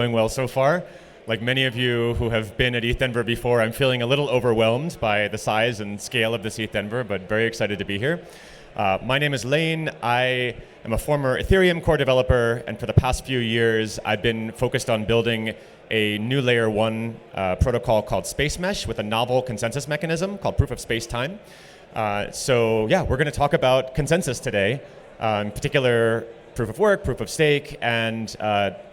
Going well so far. Like many of you who have been at ETH Denver before, I'm feeling a little overwhelmed by the size and scale of this ETH Denver, but very excited to be here. My name is Lane. I am a former Ethereum core developer, and for the past few years, I've been focused on building a new layer 1 protocol called Spacemesh with a novel consensus mechanism called proof of spacetime. So yeah, we're going to talk about consensus today, in particular proof of work, proof of stake, and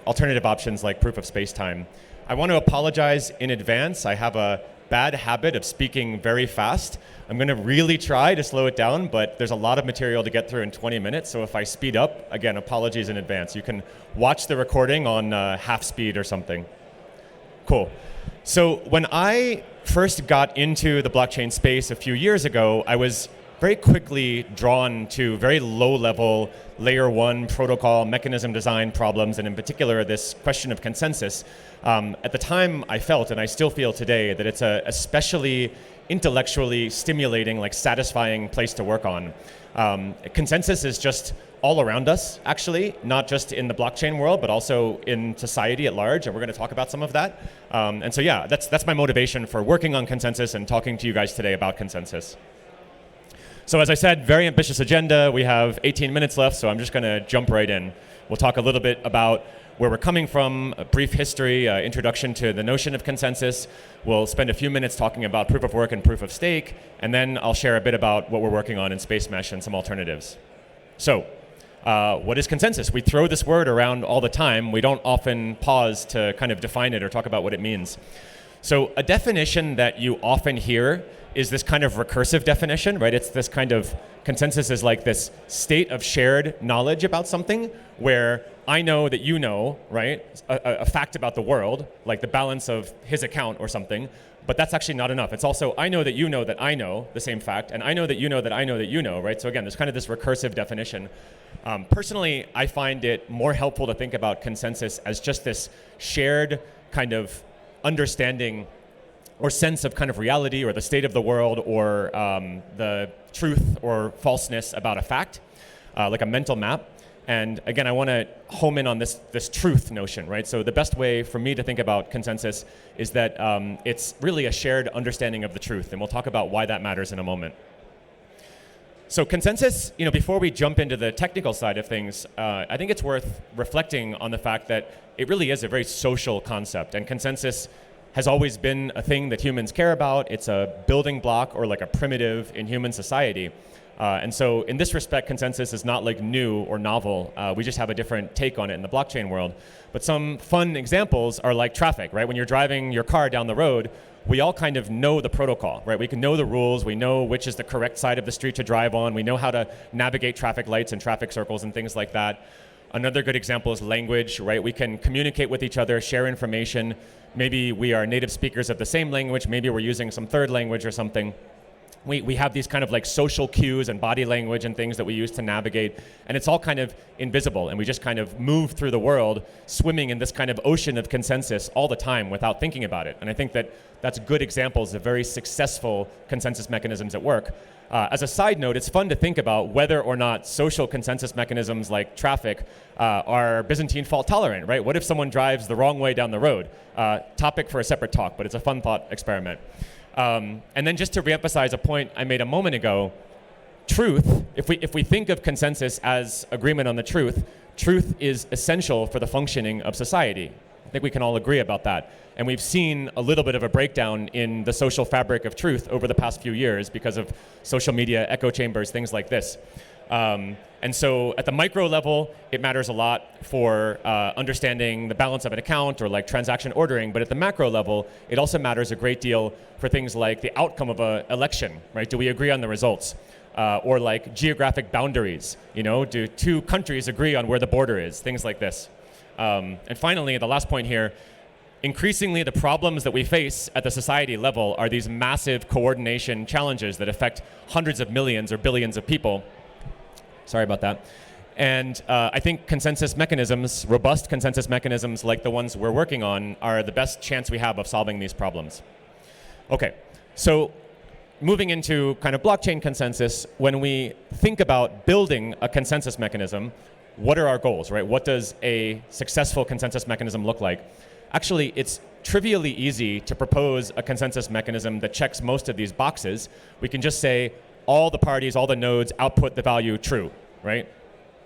alternative options like proof of spacetime. I want to apologize in advance. I have a bad habit of speaking very fast. I'm going to really try to slow it down, but there's a lot of material to get through in 20 minutes, so if I speed up, again, apologies in advance. You can watch the recording on half speed or something. Cool. So when I first got into the blockchain space a few years ago, I was very quickly drawn to very low-level layer 1 protocol mechanism design problems, and in particular this question of consensus. At the time, I felt, and I still feel today, that it's a especially intellectually stimulating, like satisfying place to work on. Consensus is just all around us, actually, not just in the blockchain world, but also in society at large, and we're going to talk about some of that. And so yeah, that's my motivation for working on consensus and talking to you guys today about consensus. So as I said, very ambitious agenda. We have 18 minutes left, so I'm just going to jump right in. We'll talk a little bit about where we're coming from, a brief history, introduction to the notion of consensus. We'll spend a few minutes talking about proof of work and proof of stake, and then I'll share a bit about what we're working on in Spacemesh and some alternatives. So what is consensus? We throw this word around all the time. We don't often pause to kind of define it or talk about what it means. So a definition that you often hear is this kind of recursive definition, right? It's this kind of consensus is like this state of shared knowledge about something where I know that you know, right? A fact about the world, like the balance of his account or something, but that's actually not enough. It's also, I know that I know the same fact, and I know that you know that I know that you know, right? So again, there's kind of this recursive definition. Personally, I find it more helpful to think about consensus as just this shared kind of understanding or sense of kind of reality or the state of the world or the truth or falseness about a fact, like a mental map. And again, I want to home in on this truth notion, right? So the best way for me to think about consensus is that it's really a shared understanding of the truth, and we'll talk about why that matters in a moment. So consensus, before we jump into the technical side of things, I think it's worth reflecting on the fact that it really is a very social concept, and consensus has always been a thing that humans care about. It's a building block or like a primitive in human society. And so in this respect, consensus is not like new or novel. We just have a different take on it in the blockchain world. But some fun examples are like traffic, right? When you're driving your car down the road, we all kind of know the protocol, right? We can know the rules. We know which is the correct side of the street to drive on. We know how to navigate traffic lights and traffic circles and things like that. Another good example is language, right? We can communicate with each other, share information. Maybe we are native speakers of the same language. Maybe we're using some third language or something. We have these kind of like social cues and body language and things that we use to navigate, and it's all kind of invisible, and we just kind of move through the world swimming in this kind of ocean of consensus all the time without thinking about it. And I think that that's good examples of very successful consensus mechanisms at work. As a side note, it's fun to think about whether or not social consensus mechanisms like traffic are Byzantine fault tolerant, right? What if someone drives the wrong way down the road? Topic for a separate talk, but it's a fun thought experiment. And then just to reemphasize a point I made a moment ago, truth, if we think of consensus as agreement on the truth, truth is essential for the functioning of society. I think we can all agree about that. And we've seen a little bit of a breakdown in the social fabric of truth over the past few years because of social media, echo chambers, things like this. And so at the micro level, it matters a lot for understanding the balance of an account or like transaction ordering. But at the macro level, it also matters a great deal for things like the outcome of an election, right? Do we agree on the results? Or like geographic boundaries, do two countries agree on where the border is? Things like this. And finally, the last point here, increasingly the problems that we face at the society level are these massive coordination challenges that affect hundreds of millions or billions of people. Sorry about that. And I think consensus mechanisms, robust consensus mechanisms like the ones we're working on, are the best chance we have of solving these problems. Okay, so moving into kind of blockchain consensus, when we think about building a consensus mechanism, what are our goals, right? What does a successful consensus mechanism look like? Actually, it's trivially easy to propose a consensus mechanism that checks most of these boxes. We can just say all the parties, all the nodes output the value true, right?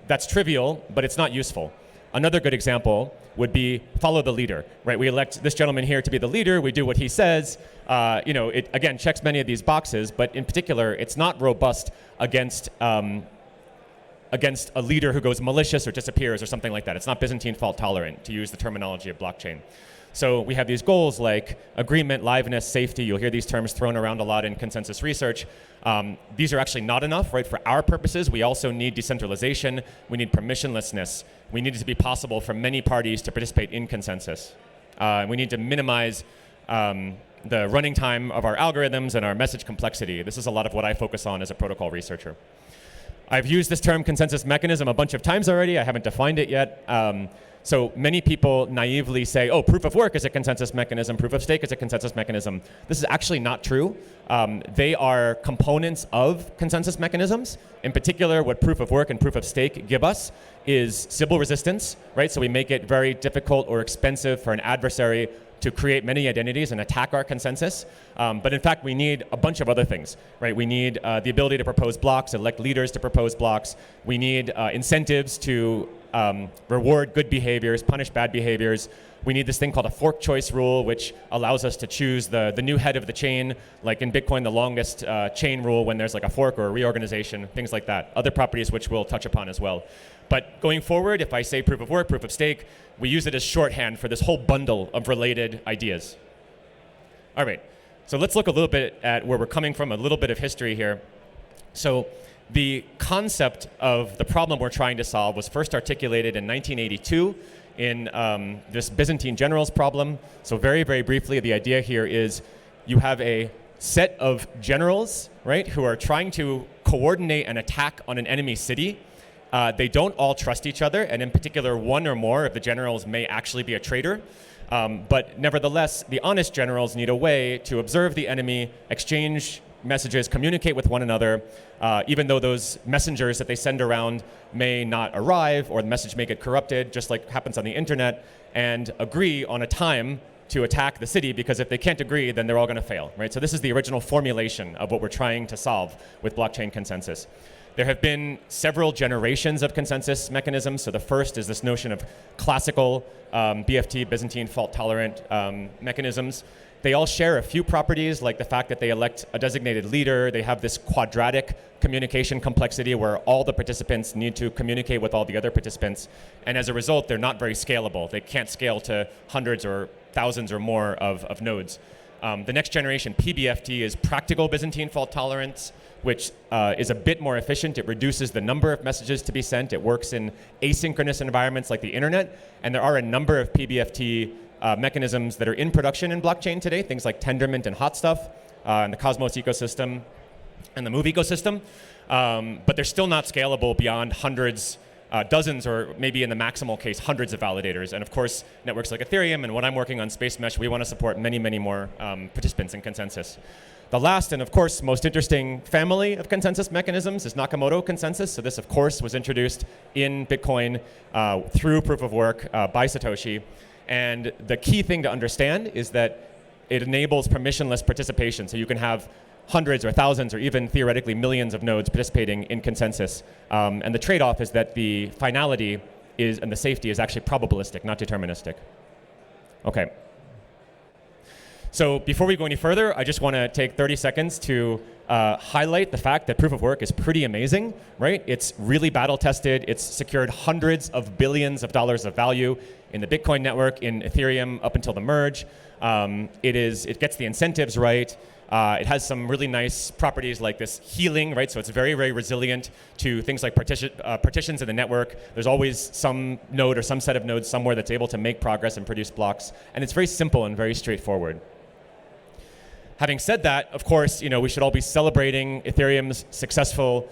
That's trivial, but it's not useful. Another good example would be follow the leader, right? We elect this gentleman here to be the leader. We do what he says. It again checks many of these boxes, but in particular, it's not robust against a leader who goes malicious or disappears or something like that. It's not Byzantine fault tolerant, to use the terminology of blockchain. So we have these goals like agreement, liveness, safety. You'll hear these terms thrown around a lot in consensus research. These are actually not enough, right? For our purposes, we also need decentralization. We need permissionlessness. We need it to be possible for many parties to participate in consensus. We need to minimize the running time of our algorithms and our message complexity. This is a lot of what I focus on as a protocol researcher. I've used this term consensus mechanism a bunch of times already. I haven't defined it yet. So many people naively say, oh, proof of work is a consensus mechanism, proof of stake is a consensus mechanism. This is actually not true. They are components of consensus mechanisms. In particular, what proof of work and proof of stake give us is Sybil resistance, right? So we make it very difficult or expensive for an adversary to create many identities and attack our consensus. But in fact, we need a bunch of other things, right? We need the ability to propose blocks, elect leaders to propose blocks. We need incentives to reward good behaviors, punish bad behaviors. We need this thing called a fork choice rule, which allows us to choose the new head of the chain, like in Bitcoin, the longest chain rule when there's like a fork or a reorganization, things like that. Other properties which we'll touch upon as well. But going forward, if I say proof of work, proof of stake, we use it as shorthand for this whole bundle of related ideas. All right, so let's look a little bit at where we're coming from, a little bit of history here. So the concept of the problem we're trying to solve was first articulated in 1982 in this Byzantine generals problem. So very, very briefly, the idea here is you have a set of generals, right, who are trying to coordinate an attack on an enemy city. They don't all trust each other, and in particular, one or more of the generals may actually be a traitor. But nevertheless, the honest generals need a way to observe the enemy, exchange messages, communicate with one another, even though those messengers that they send around may not arrive, or the message may get corrupted, just like happens on the internet, and agree on a time to attack the city, because if they can't agree, then they're all going to fail, right? So this is the original formulation of what we're trying to solve with blockchain consensus. There have been several generations of consensus mechanisms. So the first is this notion of classical BFT, Byzantine fault-tolerant mechanisms. They all share a few properties, like the fact that they elect a designated leader. They have this quadratic communication complexity where all the participants need to communicate with all the other participants. And as a result, they're not very scalable. They can't scale to hundreds or thousands or more of nodes. The next generation, PBFT, is practical Byzantine fault tolerance, which is a bit more efficient. It reduces the number of messages to be sent. It works in asynchronous environments like the internet. And there are a number of PBFT mechanisms that are in production in blockchain today, things like Tendermint and Hot Stuff, and the Cosmos ecosystem and the Move ecosystem. But they're still not scalable beyond hundreds, dozens, or maybe in the maximal case, hundreds of validators. And of course, networks like Ethereum and what I'm working on, Spacemesh, we want to support many, many more participants in consensus. The last and, of course, most interesting family of consensus mechanisms is Nakamoto consensus. So this, of course, was introduced in Bitcoin through proof of work by Satoshi. And the key thing to understand is that it enables permissionless participation. So you can have hundreds or thousands or even theoretically millions of nodes participating in consensus. And the trade-off is that the finality is, and the safety is actually probabilistic, not deterministic. Okay. So before we go any further, I just want to take 30 seconds to highlight the fact that proof of work is pretty amazing, right? It's really battle tested. It's secured hundreds of billions of dollars of value in the Bitcoin network, in Ethereum up until the merge. It gets the incentives right. It has some really nice properties like this healing, right? So it's very, very resilient to things like partitions in the network. There's always some node or some set of nodes somewhere that's able to make progress and produce blocks. And it's very simple and very straightforward. Having said that, of course, we should all be celebrating Ethereum's successful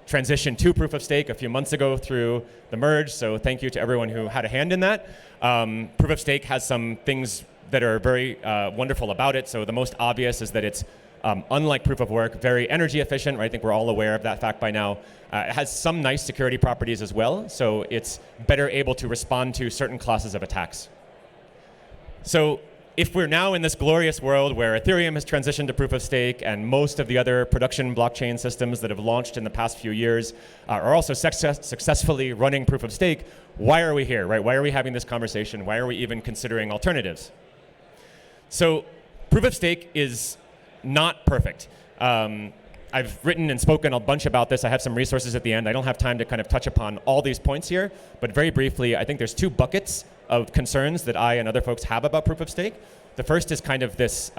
transition to proof of stake a few months ago through the merge. So thank you to everyone who had a hand in that. Proof of stake has some things that are very wonderful about it. So the most obvious is that it's unlike proof of work, very energy efficient, right? I think we're all aware of that fact by now. It has some nice security properties as well, so it's better able to respond to certain classes of attacks. So if we're now in this glorious world where Ethereum has transitioned to proof of stake and most of the other production blockchain systems that have launched in the past few years are also successfully running proof of stake, why are we here, right? Why are we having this conversation? Why are we even considering alternatives? So proof of stake is not perfect. I've written and spoken a bunch about this. I have some resources at the end. I don't have time to kind of touch upon all these points here, but very briefly, I think there's two buckets of concerns that I and other folks have about proof of stake. The first is kind of this,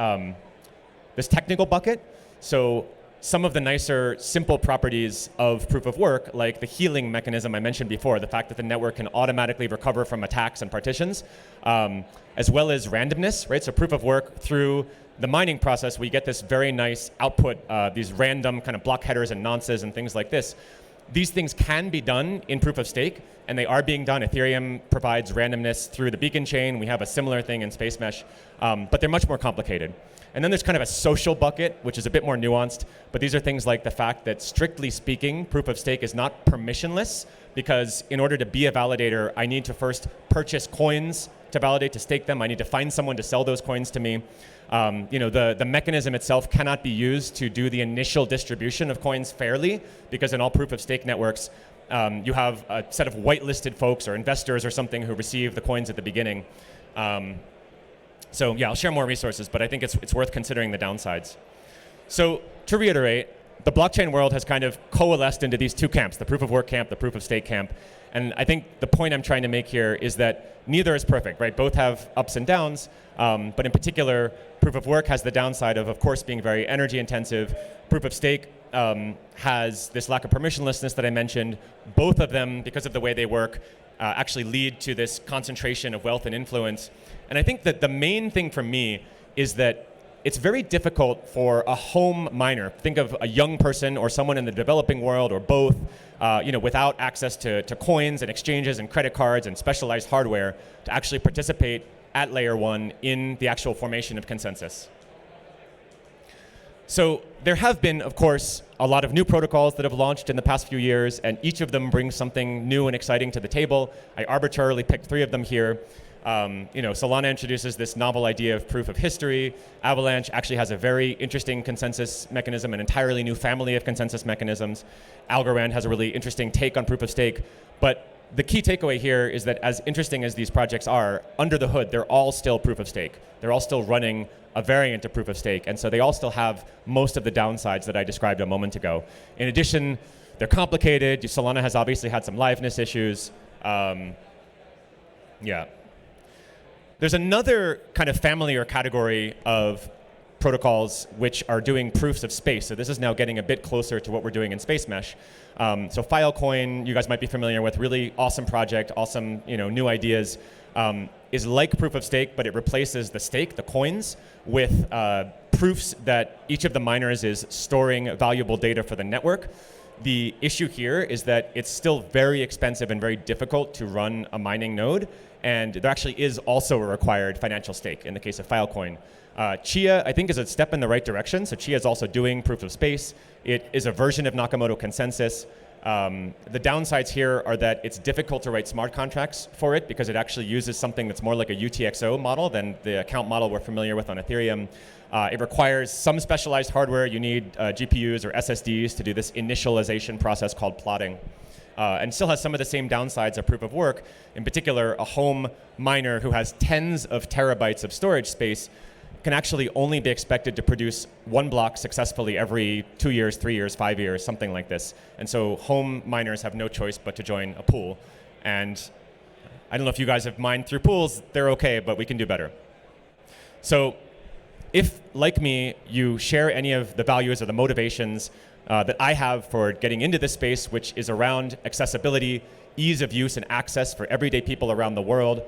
this technical bucket. So some of the nicer, simple properties of proof of work, like the healing mechanism I mentioned before, the fact that the network can automatically recover from attacks and partitions, as well as randomness, right? So proof of work, through the mining process, we get this very nice output, these random kind of block headers and nonces and things like this. These things can be done in proof of stake, and they are being done. Ethereum provides randomness through the Beacon chain. We have a similar thing in Spacemesh, but they're much more complicated. And then there's kind of a social bucket, which is a bit more nuanced, but these are things like the fact that, strictly speaking, proof of stake is not permissionless, because in order to be a validator, I need to first purchase coins to validate, to stake them. I need to find someone to sell those coins to me. The mechanism itself cannot be used to do the initial distribution of coins fairly, because in all proof of stake networks, you have a set of whitelisted folks or investors or something who receive the coins at the beginning. So yeah, I'll share more resources, but I think it's worth considering the downsides. So to reiterate, the blockchain world has kind of coalesced into these two camps, the proof of work camp, the proof of stake camp. And I think the point I'm trying to make here is that neither is perfect, right? Both have ups and downs, but in particular, proof of work has the downside of course, being very energy intensive. Proof of stake has this lack of permissionlessness that I mentioned. Both of them, because of the way they work, actually lead to this concentration of wealth and influence. And I think that the main thing for me is that it's very difficult for a home miner, think of a young person or someone in the developing world or both, without access to coins and exchanges and credit cards and specialized hardware, to actually participate at layer one in the actual formation of consensus. So there have been, of course, a lot of new protocols that have launched in the past few years, and each of them brings something new and exciting to the table. I arbitrarily picked 3 of them here. Solana introduces this novel idea of proof of history. Avalanche actually has a very interesting consensus mechanism, an entirely new family of consensus mechanisms. Algorand has a really interesting take on proof of stake. But the key takeaway here is that, as interesting as these projects are, under the hood, they're all still proof of stake. They're all still running a variant of proof of stake. And so they all still have most of the downsides that I described a moment ago. In addition, they're complicated. Solana has obviously had some liveness issues. There's another kind of family or category of protocols which are doing proofs of space. So this is now getting a bit closer to what we're doing in Spacemesh. So Filecoin, you guys might be familiar with, really awesome project, awesome new ideas, is like proof of stake, but it replaces the stake, the coins, with proofs that each of the miners is storing valuable data for the network. The issue here is that it's still very expensive and very difficult to run a mining node, and there actually is also a required financial stake in the case of Filecoin. Chia, I think, is a step in the right direction. So Chia is also doing proof of space. It is a version of Nakamoto consensus. The downsides here are that it's difficult to write smart contracts for it because it actually uses something that's more like a UTXO model than the account model we're familiar with on Ethereum. It requires some specialized hardware. You need GPUs or SSDs to do this initialization process called plotting. And still has some of the same downsides of proof of work. In particular, a home miner who has tens of terabytes of storage space can actually only be expected to produce 1 block successfully every 2 years, 3 years, 5 years, something like this. And so home miners have no choice but to join a pool. And I don't know if you guys have mined through pools. They're okay, but we can do better. So if, like me, you share any of the values or the motivations that I have for getting into this space, which is around accessibility, ease of use and access for everyday people around the world,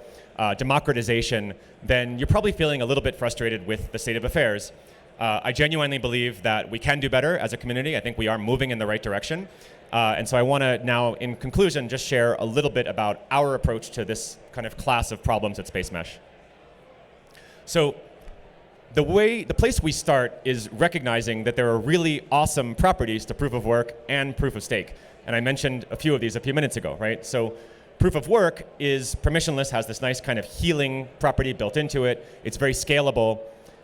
democratization, then you're probably feeling a little bit frustrated with the state of affairs. I genuinely believe that we can do better as a community. I think we are moving in the right direction. And so I want to now, in conclusion, just share a little bit about our approach to this kind of class of problems at Spacemesh. So the place we start is recognizing that there are really awesome properties to proof of work and proof of stake. And I mentioned a few of these a few minutes ago, right? So proof of work is permissionless, has this nice kind of healing property built into it. It's very scalable.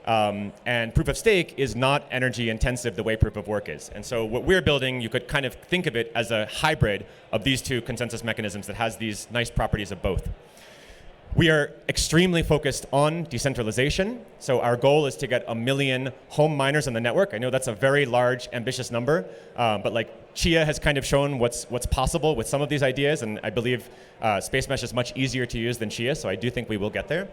And proof of stake is not energy intensive the way proof of work is. And so what we're building, you could kind of think of it as a hybrid of these two consensus mechanisms that has these nice properties of both. We are extremely focused on decentralization. So our goal is to get 1 million home miners on the network. I know that's a very large, ambitious number, but like Chia has kind of shown what's possible with some of these ideas, and I believe Spacemesh is much easier to use than Chia, so I do think we will get there.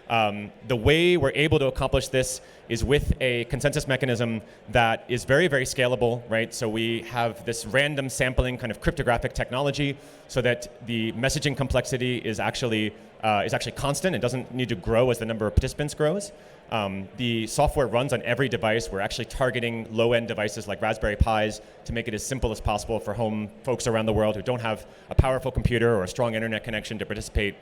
The way we're able to accomplish this is with a consensus mechanism that is very, very scalable, right? So we have this random sampling kind of cryptographic technology so that the messaging complexity is actually constant. It doesn't need to grow as the number of participants grows. The software runs on every device. We're actually targeting low-end devices like Raspberry Pis to make it as simple as possible for home folks around the world who don't have a powerful computer or a strong internet connection to participate.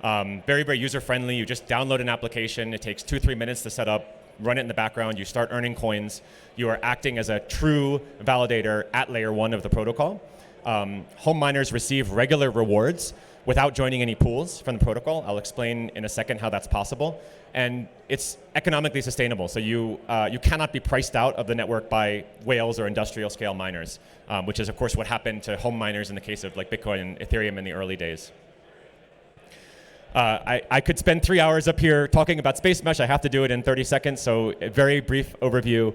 Very, very user-friendly. You just download an application. It takes 2-3 minutes to set up, run it in the background. You start earning coins. You are acting as a true validator at layer 1 of the protocol. Home miners receive regular rewards without joining any pools from the protocol. I'll explain in a second how that's possible. And it's economically sustainable. So you cannot be priced out of the network by whales or industrial scale miners, which is, of course, what happened to home miners in the case of like Bitcoin and Ethereum in the early days. I could spend 3 hours up here talking about Spacemesh. I have to do it in 30 seconds, so a very brief overview.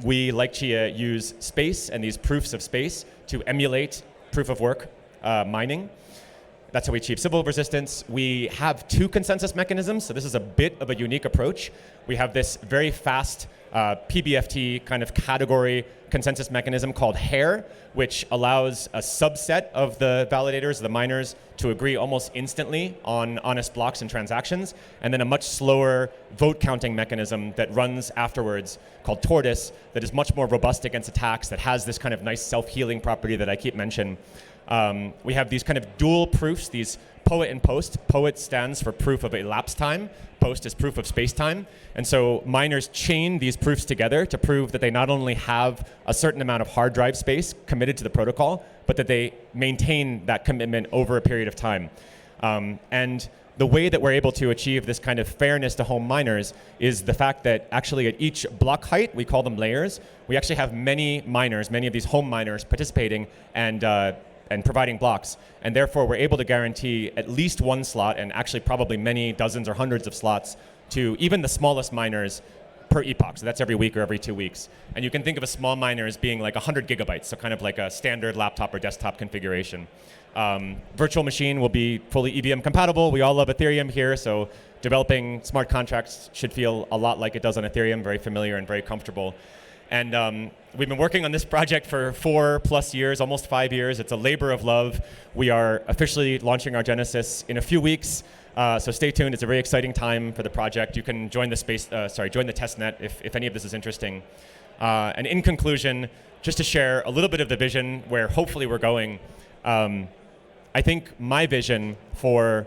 We, like Chia, use space and these proofs of space to emulate proof of work mining. That's how we achieve Sybil resistance. We have 2 consensus mechanisms, so this is a bit of a unique approach. We have this very fast PBFT kind of category consensus mechanism called HAIR, which allows a subset of the validators, the miners, to agree almost instantly on honest blocks and transactions, and then a much slower vote counting mechanism that runs afterwards called Tortoise that is much more robust against attacks, that has this kind of nice self-healing property that I keep mentioning. We have these kind of dual proofs, these PoW and PoS. PoW stands for proof of elapsed time. PoS is proof of space-time. And so miners chain these proofs together to prove that they not only have a certain amount of hard drive space committed to the protocol, but that they maintain that commitment over a period of time. And the way that we're able to achieve this kind of fairness to home miners is the fact that actually at each block height, we call them layers, we actually have many miners, many of these home miners participating and providing blocks. And therefore, we're able to guarantee at least 1 slot, and actually probably many dozens or hundreds of slots, to even the smallest miners per epoch. So that's every week or every 2 weeks. And you can think of a small miner as being like 100 gigabytes, so kind of like a standard laptop or desktop configuration. Virtual machine will be fully EVM compatible. We all love Ethereum here, so developing smart contracts should feel a lot like it does on Ethereum, very familiar and very comfortable. And we've been working on this project for 4+ years, almost 5 years. It's a labor of love. We are officially launching our Genesis in a few weeks, so stay tuned. It's a very exciting time for the project. You can join the join the testnet if any of this is interesting. And in conclusion, just to share a little bit of the vision where hopefully we're going. I think my vision for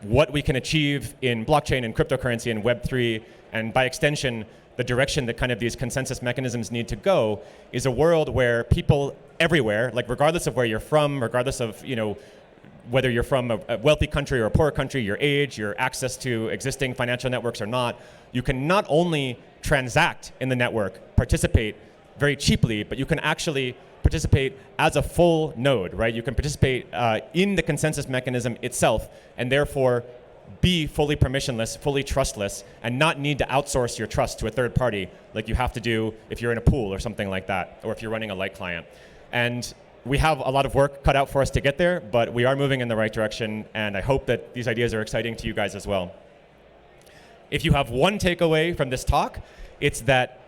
what we can achieve in blockchain and cryptocurrency and Web3, and by extension, the direction that kind of these consensus mechanisms need to go, is a world where people everywhere, like regardless of where you're from, regardless of whether you're from a wealthy country or a poor country, your age, your access to existing financial networks or not, you can not only transact in the network, participate very cheaply, but you can actually participate as a full node, right? You can participate in the consensus mechanism itself, and therefore be fully permissionless, fully trustless, and not need to outsource your trust to a third party like you have to do if you're in a pool or something like that, or if you're running a light client. And we have a lot of work cut out for us to get there, but we are moving in the right direction, and I hope that these ideas are exciting to you guys as well. If you have one takeaway from this talk, it's that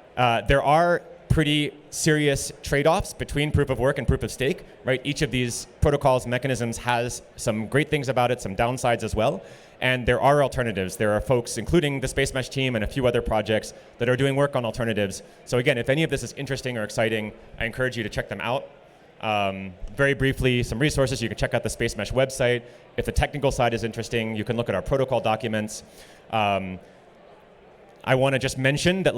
there are pretty serious trade-offs between proof of work and proof of stake, right? Each of these protocols, mechanisms has some great things about it, some downsides as well. And there are alternatives. There are folks, including the Spacemesh team and a few other projects, that are doing work on alternatives. So again, if any of this is interesting or exciting, I encourage you to check them out. Very briefly, some resources. You can check out the Spacemesh website. If the technical side is interesting, you can look at our protocol documents. I want to just mention that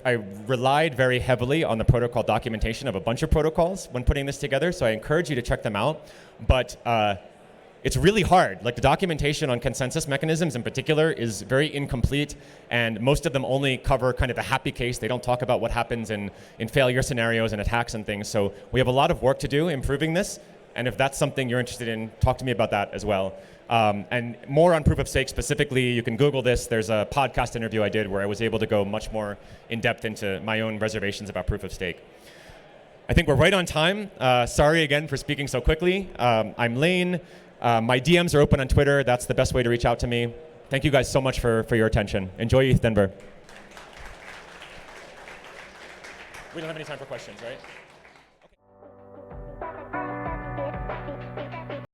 I relied very heavily on the protocol documentation of a bunch of protocols when putting this together, so I encourage you to check them out. But it's really hard. Like the documentation on consensus mechanisms in particular is very incomplete, and most of them only cover kind of the happy case. They don't talk about what happens in failure scenarios and attacks and things. So we have a lot of work to do improving this, and if that's something you're interested in, talk to me about that as well. And more on proof of stake specifically, you can Google this. There's a podcast interview I did where I was able to go much more in depth into my own reservations about proof of stake. I think we're right on time. Sorry again for speaking so quickly. I'm Lane. My DMs are open on Twitter. That's the best way to reach out to me. Thank you guys so much for your attention. Enjoy ETH Denver. We don't have any time for questions, right?